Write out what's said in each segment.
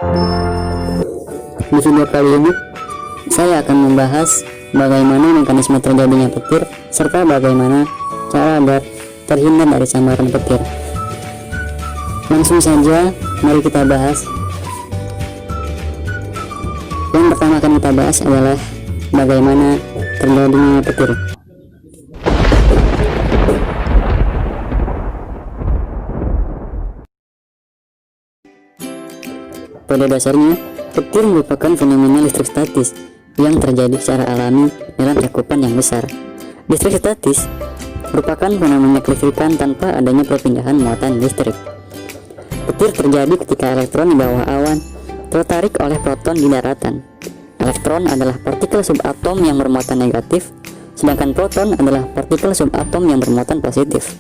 Di video kali ini, saya akan membahas bagaimana mekanisme terjadinya petir serta bagaimana cara agar terhindar dari sambaran petir. Langsung saja, mari kita bahas. Yang pertama akan kita bahas adalah bagaimana terjadinya petir. Pada dasarnya, petir merupakan fenomena listrik statis yang terjadi secara alami dalam cakupan yang besar. Listrik statis merupakan fenomena kelistrikan tanpa adanya perpindahan muatan listrik. Petir terjadi ketika elektron di bawah awan tertarik oleh proton di daratan. Elektron adalah partikel subatom yang bermuatan negatif, sedangkan proton adalah partikel subatom yang bermuatan positif.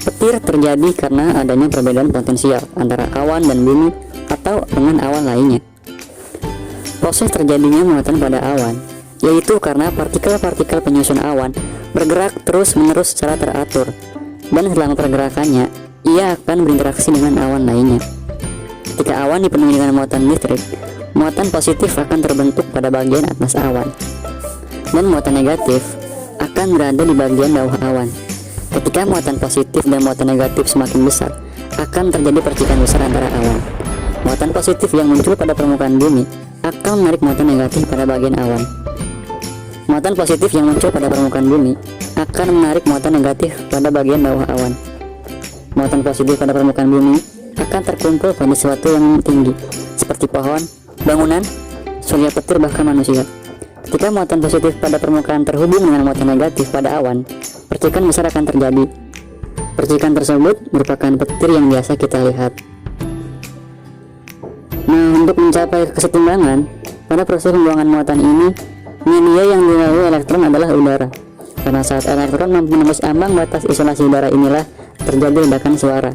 Petir terjadi karena adanya perbedaan potensial antara awan dan bumi atau dengan awan lainnya. Proses terjadinya muatan pada awan yaitu karena partikel-partikel penyusun awan bergerak terus-menerus secara teratur, dan selama pergerakannya ia akan berinteraksi dengan awan lainnya. Ketika awan dipenuhi dengan muatan listrik, muatan positif akan terbentuk pada bagian atas awan, dan muatan negatif akan berada di bagian bawah awan. Ketika muatan positif dan muatan negatif semakin besar, akan terjadi percikan besar antara awan. Muatan positif yang muncul pada permukaan bumi akan menarik muatan negatif pada bagian awan. Muatan positif yang muncul pada permukaan bumi akan menarik muatan negatif pada bagian bawah awan. Muatan positif pada permukaan bumi akan terkumpul pada sesuatu yang tinggi, seperti pohon, bangunan, surya petir, bahkan manusia. Ketika muatan positif pada permukaan terhubung dengan muatan negatif pada awan, percikan besar akan terjadi. Percikan tersebut merupakan petir yang biasa kita lihat. Nah, untuk mencapai kesetimbangan pada proses pembuangan muatan ini, media yang dilalui elektron adalah udara. Karena saat elektron mampu menembus ambang batas isolasi udara inilah terjadi ledakan suara.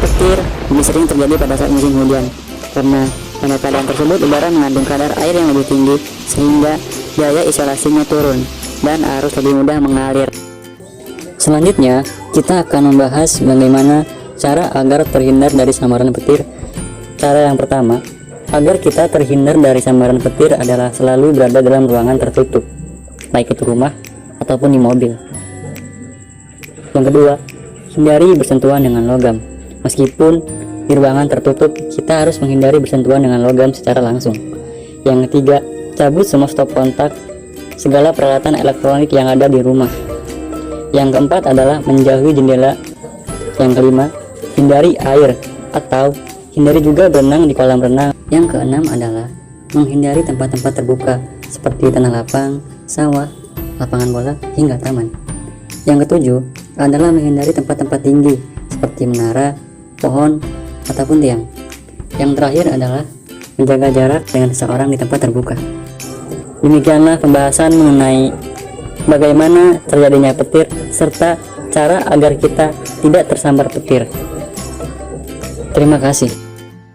Petir lebih sering terjadi pada saat musim hujan, karena pada keadaan tersebut udara mengandung kadar air yang lebih tinggi sehingga daya isolasinya turun dan arus lebih mudah mengalir. Selanjutnya, kita akan membahas bagaimana cara agar terhindar dari sambaran petir. Cara yang pertama, agar kita terhindar dari sambaran petir adalah selalu berada dalam ruangan tertutup, baik itu rumah ataupun di mobil. Yang kedua, hindari bersentuhan dengan logam. Meskipun di ruangan tertutup, kita harus menghindari bersentuhan dengan logam secara langsung. Yang ketiga, cabut semua stop kontak segala peralatan elektronik yang ada di rumah. Yang keempat adalah menjauhi jendela. Yang kelima, hindari air atau hindari juga berenang di kolam renang. Yang keenam adalah menghindari tempat-tempat terbuka seperti tanah lapang, sawah, lapangan bola, hingga taman. Yang ketujuh adalah menghindari tempat-tempat tinggi seperti menara, pohon, ataupun tiang. Yang terakhir adalah menjaga jarak dengan seseorang di tempat terbuka. Demikianlah pembahasan mengenai bagaimana terjadinya petir serta cara agar kita tidak tersambar petir. Terima kasih.